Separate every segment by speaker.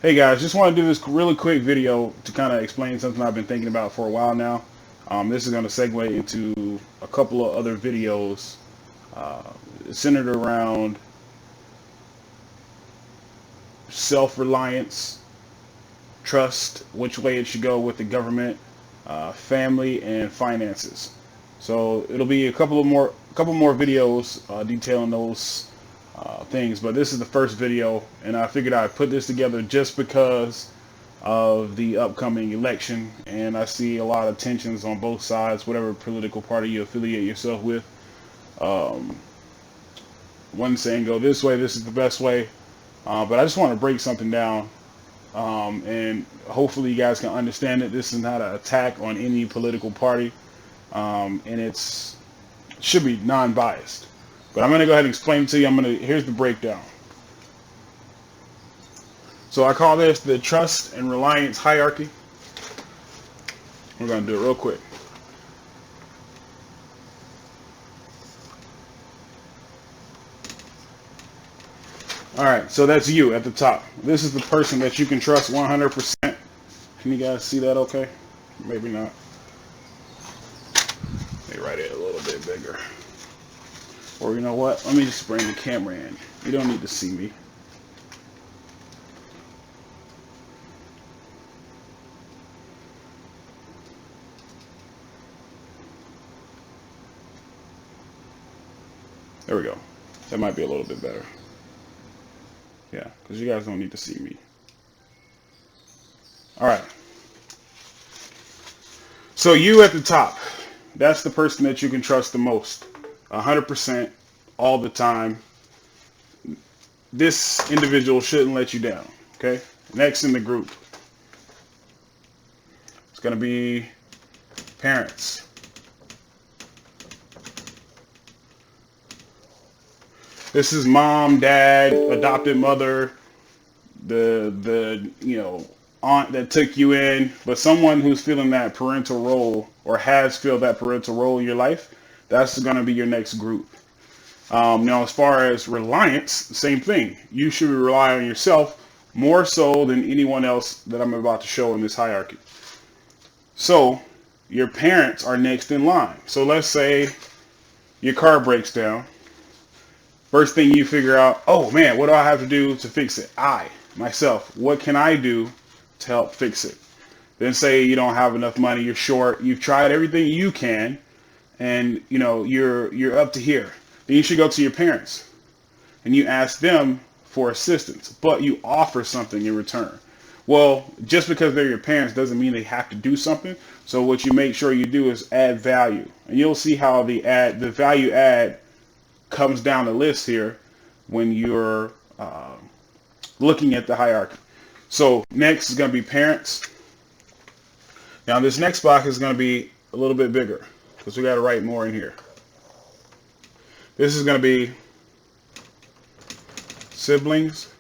Speaker 1: Hey guys, just want to do this really quick video to kind of explain something I've been thinking about for a while now. This is going to segue into a couple of other videos uh, centered around self-reliance, trust, which way it should go with the government, family, and finances. So it'll be a couple more videos detailing those things. But this is the first video, and I figured I'd put this together just because of the upcoming election, and I see a lot of tensions on both sides, whatever political party you affiliate yourself with. Um, One saying go this way, this is the best way, but I just want to break something down, and hopefully you guys can understand it. This is not an attack on any political party, and it should be non-biased. But I'm going to go ahead and explain it to you. Here's the breakdown. So I call this the trust and reliance hierarchy. We're going to do it real quick. All right, so that's you at the top. This is the person that you can trust 100%. Can you guys see that okay? Maybe not. Let me write it a little bit bigger. Or you know what? Let me just bring the camera in. You don't need to see me. There we go. That might be a little bit better. Yeah, because you guys don't need to see me. All right. So you at the top, that's the person that you can trust the most. 100% all the time. This individual shouldn't let you down. Okay? Next in the group, it's going to be parents. This is mom, dad, adopted mother, the aunt that took you in, but someone who's feeling that parental role or has filled that parental role in your life. That's going to be your next group. Now, as far as reliance, same thing. You should rely on yourself more so than anyone else that I'm about to show in this hierarchy. So your parents are next in line. So let's say your car breaks down. First thing you figure out, oh man, what do I have to do to fix it? Myself, what can I do to help fix it? Then say you don't have enough money, you're short, you've tried everything you can, and you're up to here. Then you should go to your parents and you ask them for assistance, but you offer something in return. Well, just because they're your parents doesn't mean they have to do something. So what you make sure you do is add value, and you'll see how the value add comes down the list here when you're looking at the hierarchy. So next is going to be parents. Now this next box is going to be a little bit bigger because we got to write more in here. This is going to be siblings,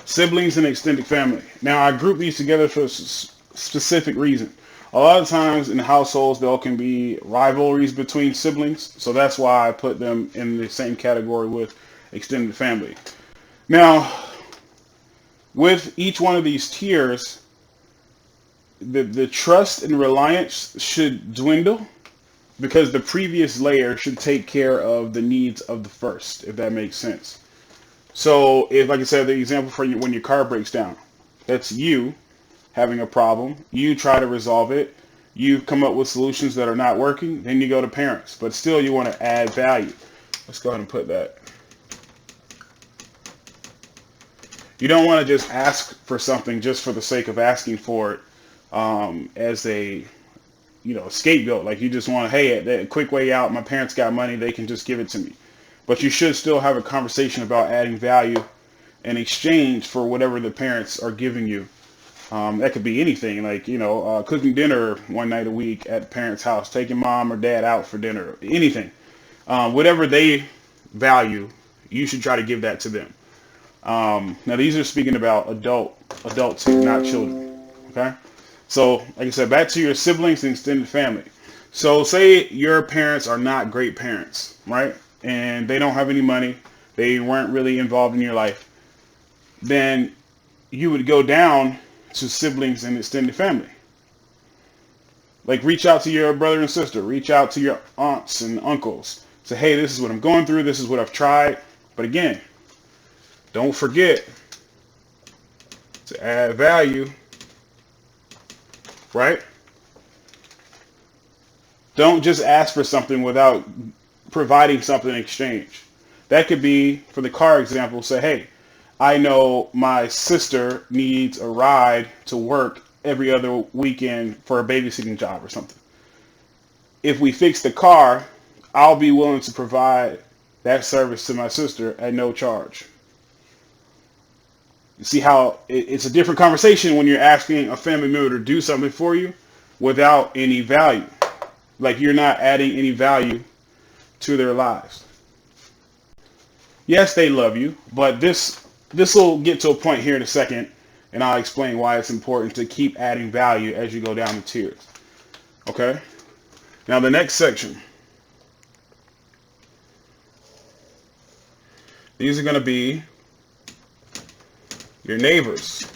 Speaker 1: siblings and extended family. Now I group these together for a specific reason. A lot of times in households there can be rivalries between siblings, so that's why I put them in the same category with extended family. Now, with each one of these tiers, the trust and reliance should dwindle because the previous layer should take care of the needs of the first, if that makes sense. So if, like I said, the example for you, when your car breaks down, that's you having a problem. You try to resolve it. You come up with solutions that are not working. Then you go to parents. But still, you want to add value. Let's go ahead and put that. You don't want to just ask for something just for the sake of asking for it as a scapegoat. Like you just want, hey, a quick way out. My parents got money. They can just give it to me. But you should still have a conversation about adding value in exchange for whatever the parents are giving you. That could be anything, like, cooking dinner one night a week at parents' house, taking mom or dad out for dinner, anything. Whatever they value, you should try to give that to them. Now, these are speaking about adults, not children. Okay? So, like I said, back to your siblings and extended family. So say your parents are not great parents, right? And they don't have any money. They weren't really involved in your life. Then you would go down to siblings and extended family. Like reach out to your brother and sister. Reach out to your aunts and uncles. Say, hey, this is what I'm going through. This is what I've tried. But again, don't forget to add value, right? Don't just ask for something without providing something in exchange. That could be, for the car example, say, hey, I know my sister needs a ride to work every other weekend for a babysitting job or something. If we fix the car, I'll be willing to provide that service to my sister at no charge. You see how it's a different conversation when you're asking a family member to do something for you without any value. Like you're not adding any value to their lives. Yes, they love you, but this will get to a point here in a second, and I'll explain why it's important to keep adding value as you go down the tiers. Okay? Now the next section. These are going to be your neighbors.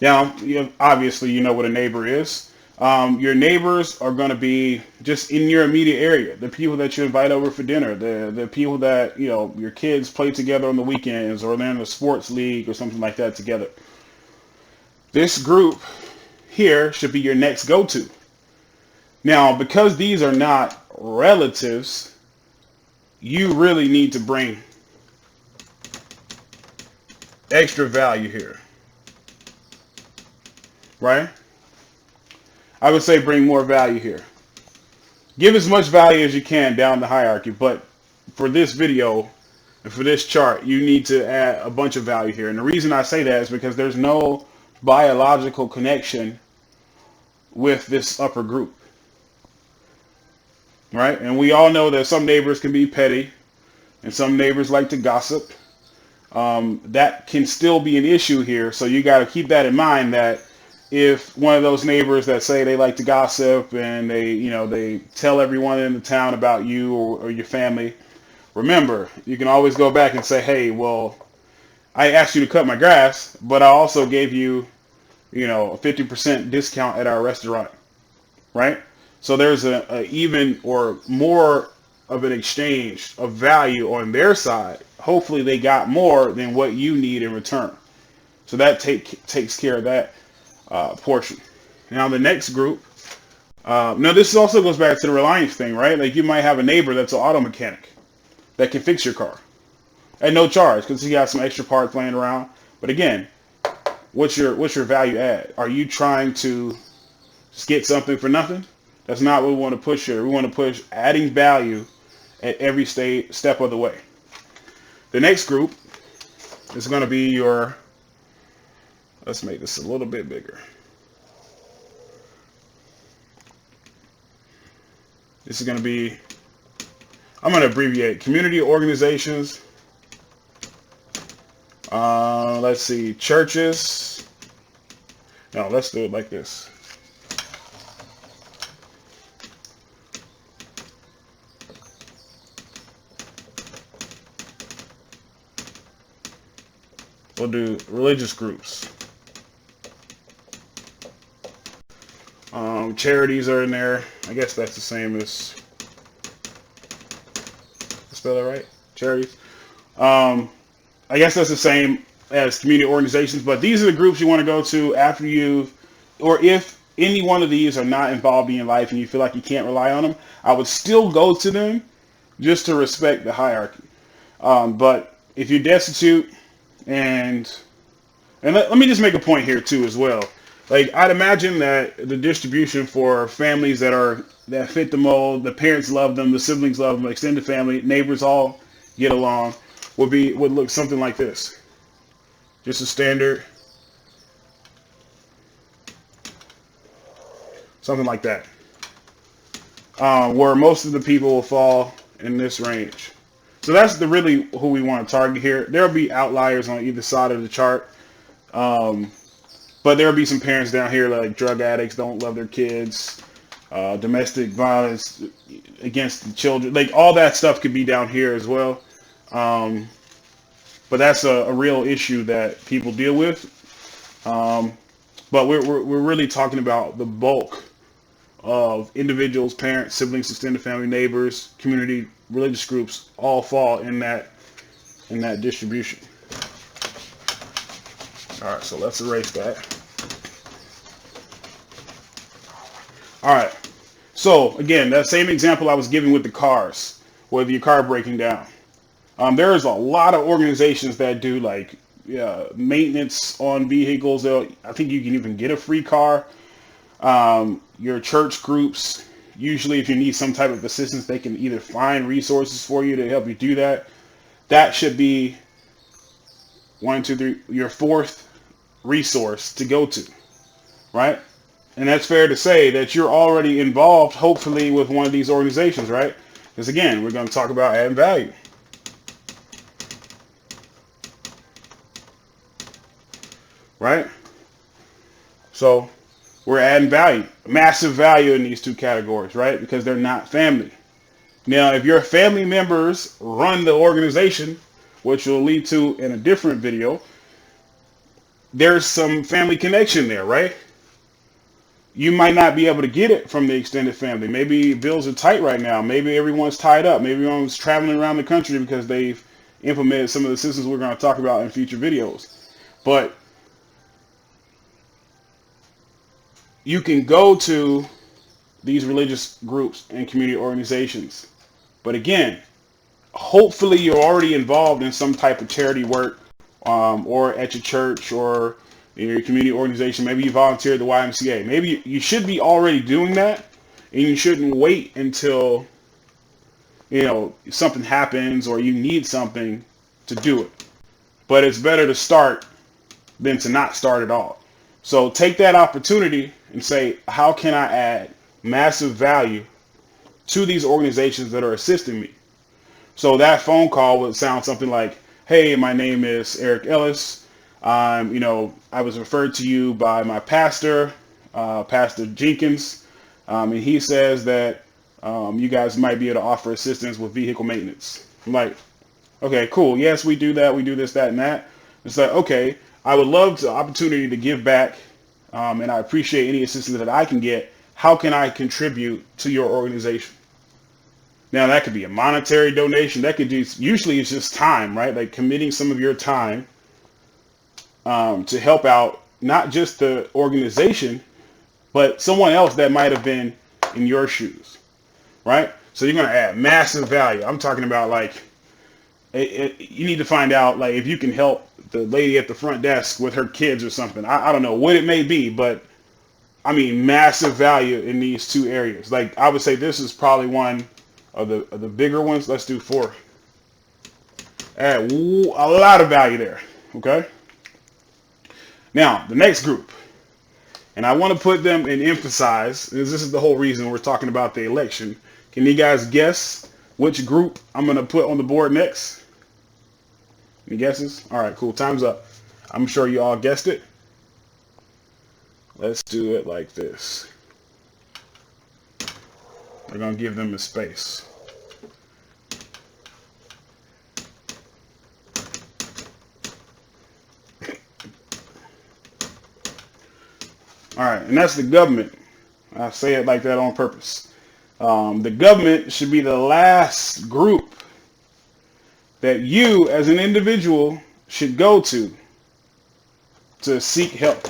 Speaker 1: Now, obviously, you know what a neighbor is. Your neighbors are going to be just in your immediate area. The people that you invite over for dinner. The people that, your kids play together on the weekends, or they're in a sports league or something like that together. This group here should be your next go-to. Now, because these are not relatives, you really need to bring extra value here. Right? I would say bring more value here. Give as much value as you can down the hierarchy, but for this video and for this chart, you need to add a bunch of value here. And the reason I say that is because there's no biological connection with this upper group. Right? And we all know that some neighbors can be petty and some neighbors like to gossip. That can still be an issue here. So you got to keep that in mind, that if one of those neighbors that say they like to gossip and they tell everyone in the town about you or your family, remember, you can always go back and say, hey, well, I asked you to cut my grass, but I also gave you, a 50% discount at our restaurant, right? So there's a even or more of an exchange of value on their side. Hopefully they got more than what you need in return. So that takes care of that portion. Now the next group, now this also goes back to the Reliance thing, right? Like you might have a neighbor that's an auto mechanic that can fix your car at no charge because he got some extra parts laying around. But again, what's your value add? Are you trying to just get something for nothing? That's not what we want to push here. We want to push adding value at every step of the way. The next group is going to be your, let's make this a little bit bigger. This is going to be, I'm going to abbreviate, community organizations. Let's see, churches. No, let's do it like this. We'll do religious groups. Charities are in there. I guess that's the same as, spell that right? Charities. I guess that's the same as community organizations, but these are the groups you want to go to after or if any one of these are not involved in your life and you feel like you can't rely on them, I would still go to them just to respect the hierarchy. But if you're destitute, and let me just make a point here too as well. Like I'd imagine that the distribution for families that fit the mold, the parents love them, the siblings love them, extended family, neighbors all get along, would look something like this. Just a standard, something like that, where most of the people will fall in this range. So that's really who we want to target here. There'll be outliers on either side of the chart. But there'll be some parents down here like drug addicts, don't love their kids, domestic violence against the children. Like all that stuff could be down here as well. Um, but that's a real issue that people deal with. Um, but we're really talking about the bulk of individuals, parents, siblings, extended family, neighbors, community, religious groups all fall in that distribution. All right, so let's erase that. All right. So again, that same example I was giving with the cars, with your car breaking down. There's a lot of organizations that do like maintenance on vehicles. I think you can even get a free car. Your church groups, usually if you need some type of assistance, they can either find resources for you to help you do that. That should be 1, 2, 3, your fourth resource to go to, right? And that's fair to say that you're already involved, hopefully, with one of these organizations, right? Because again, we're going to talk about adding value. Right? So we're adding value, massive value in these two categories, right? Because they're not family. Now, if your family members run the organization, which will lead to in a different video, there's some family connection there, right? You might not be able to get it from the extended family. Maybe bills are tight right now. Maybe everyone's tied up. Maybe everyone's traveling around the country because they've implemented some of the systems we're going to talk about in future videos. But you can go to these religious groups and community organizations. But again, hopefully you're already involved in some type of charity work, or at your church or in your community organization. Maybe you volunteer at the YMCA. Maybe you should be already doing that, and you shouldn't wait until something happens or you need something to do it. But it's better to start than to not start at all. So take that opportunity and say, how can I add massive value to these organizations that are assisting me? So that phone call would sound something like, hey, my name is Eric Ellis. I was referred to you by my pastor, Pastor Jenkins, and he says that you guys might be able to offer assistance with vehicle maintenance. I'm like, okay, cool. Yes, we do that. We do this, that, and that. It's like, okay, I would love the opportunity to give back, and I appreciate any assistance that I can get. How can I contribute to your organization? Now, that could be a monetary donation. That could be, usually it's just time, right? Like committing some of your time to help out not just the organization, but someone else that might have been in your shoes, right? So you're going to add massive value. I'm talking about like, you need to find out like if you can help the lady at the front desk with her kids or something. I don't know what it may be, but I mean massive value in these two areas. Like I would say this is probably one of the bigger ones. Let's do 4. Add a lot of value there. Okay. Now the next group, and I want to put them and emphasize, this is the whole reason we're talking about the election. Can you guys guess which group I'm going to put on the board next? Any guesses? All right, cool. Time's up. I'm sure you all guessed it. Let's do it like this. We're going to give them a space. All right, and that's the government. I say it like that on purpose. The government should be the last group that you as an individual should go to seek help.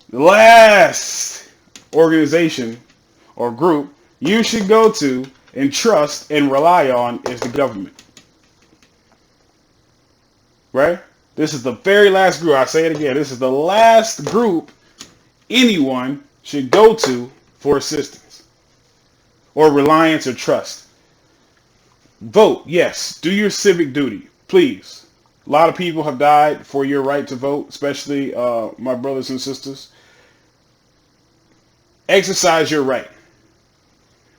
Speaker 1: The last organization or group you should go to and trust and rely on is the government. Right? This is the very last group. I say it again. This is the last group anyone should go to for assistance or reliance or trust. Vote, yes. Do your civic duty, please. A lot of people have died for your right to vote, especially my brothers and sisters. Exercise your right.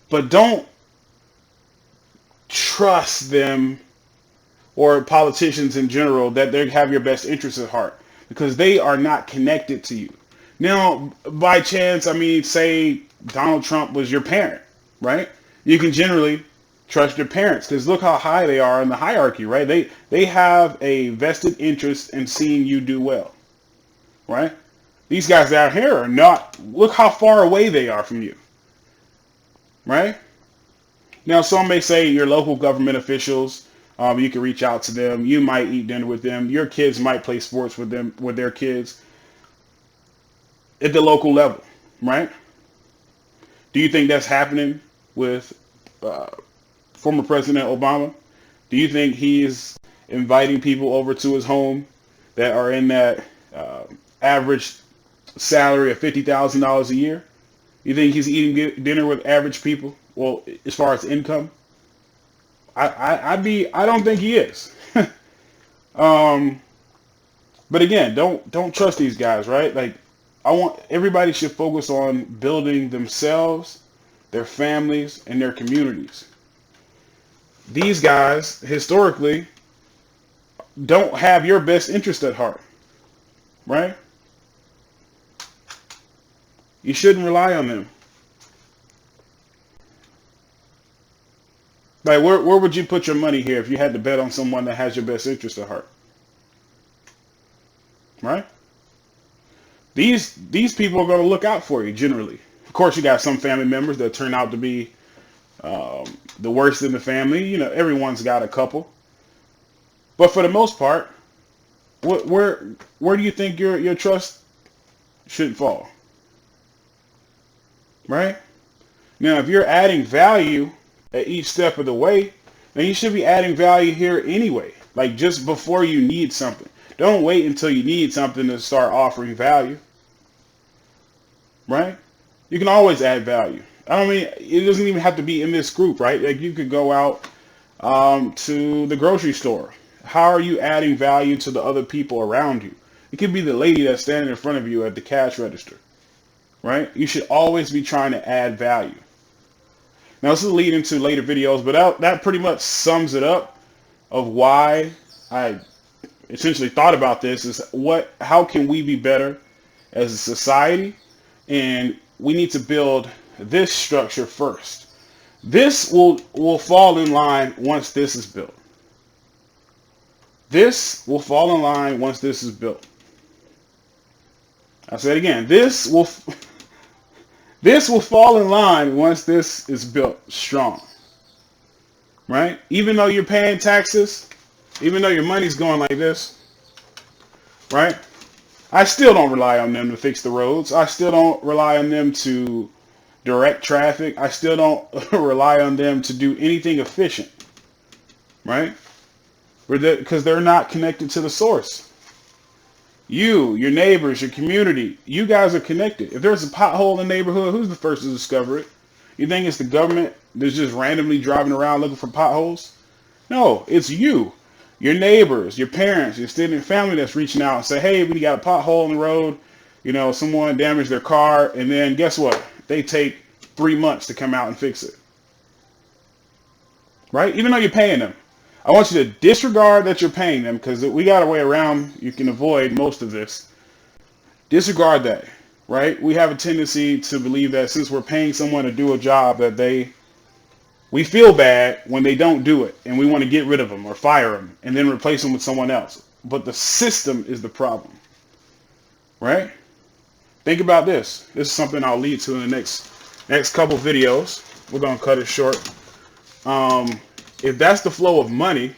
Speaker 1: But don't trust them or politicians in general that they have your best interests at heart. because they are not connected to you. Now, by chance, I mean, say Donald Trump was your parent, right? You can generally trust your parents because look how high they are in the hierarchy, right? They have a vested interest in seeing you do well, right? These guys out here are not. Look how far away they are from you, right? Now, some may say your local government officials. You can reach out to them. You might eat dinner with them. Your kids might play sports with them, with their kids at the local level, right? Do you think that's happening with former President Obama? Do you think he is inviting people over to his home that are in that average salary of $50,000 a year? You think he's eating dinner with average people? Well, as far as income, I don't think he is. But again, don't trust these guys, right? Like, I want everybody should focus on building themselves, their families, and their communities. These guys historically don't have your best interest at heart, right? You shouldn't rely on them. Like, where would you put your money here if you had to bet on someone that has your best interest at heart? Right? These people are going to look out for you generally. Of course, you got some family members that turn out to be the worst in the family. You know, everyone's got a couple. But for the most part, where do you think your trust should fall? Right? Now, if you're adding value at each step of the way, then you should be adding value here anyway. Like, just before you need something. Don't wait until you need something to start offering value. Right? You can always add value. I don't mean, it doesn't even have to be in this group, right? Like, you could go out to the grocery store. How are you adding value to the other people around you? It could be the lady that's standing in front of you at the cash register, right? You should always be trying to add value. Now, this will lead into later videos, but that pretty much sums it up of why I essentially thought about this is how can we be better as a society? And we need to build this structure first. This will fall in line once this is built. This will fall in line once this is built. I'll say it again. This will fall in line once this is built strong. Right? Even though you're paying taxes, even though your money's going like this, right? I still don't rely on them to fix the roads. I still don't rely on them to direct traffic. I still don't rely on them to do anything efficient, right? Because they're not connected to the source. You, your neighbors, your community, you guys are connected. If there's a pothole in the neighborhood, who's the first to discover it? You think it's the government that's just randomly driving around looking for potholes? No, it's you. Your neighbors, your parents, your extended family that's reaching out and say, hey, we got a pothole in the road. You know, someone damaged their car. And then guess what? They take 3 months to come out and fix it. Right? Even though you're paying them. I want you to disregard that you're paying them because we got a way around. You can avoid most of this. Disregard that. Right? We have a tendency to believe that since we're paying someone to do a job that we feel bad when they don't do it, and we want to get rid of them or fire them and then replace them with someone else. But the system is the problem, right? Think about this. This is something I'll lead to in the next couple videos. We're going to cut it short. If that's the flow of money,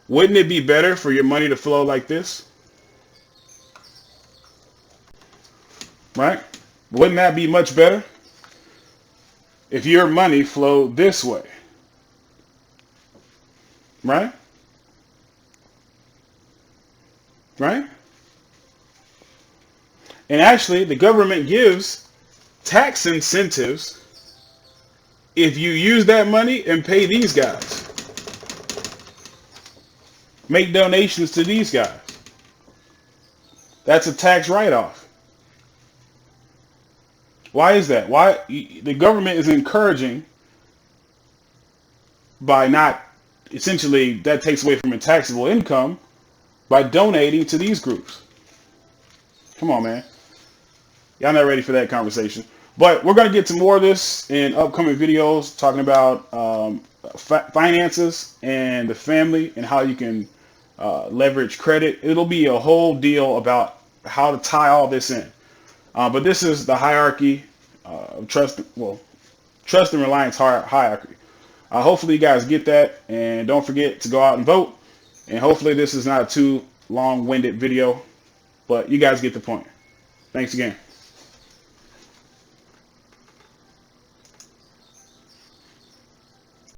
Speaker 1: wouldn't it be better for your money to flow like this? Right? Wouldn't that be much better? If your money flowed this way, right? Right? And actually, the government gives tax incentives if you use that money and pay these guys. Make donations to these guys. That's a tax write-off. Why is that? Why the government is encouraging by not, essentially that takes away from your taxable income by donating to these groups. Come on, man. Y'all not ready for that conversation. But we're going to get to more of this in upcoming videos, talking about finances and the family and how you can leverage credit. It'll be a whole deal about how to tie all this in. But this is the hierarchy of trust. Well, trust and reliance hierarchy. Hopefully you guys get that, and don't forget to go out and vote. And hopefully this is not a too long-winded video, but you guys get the point. Thanks again.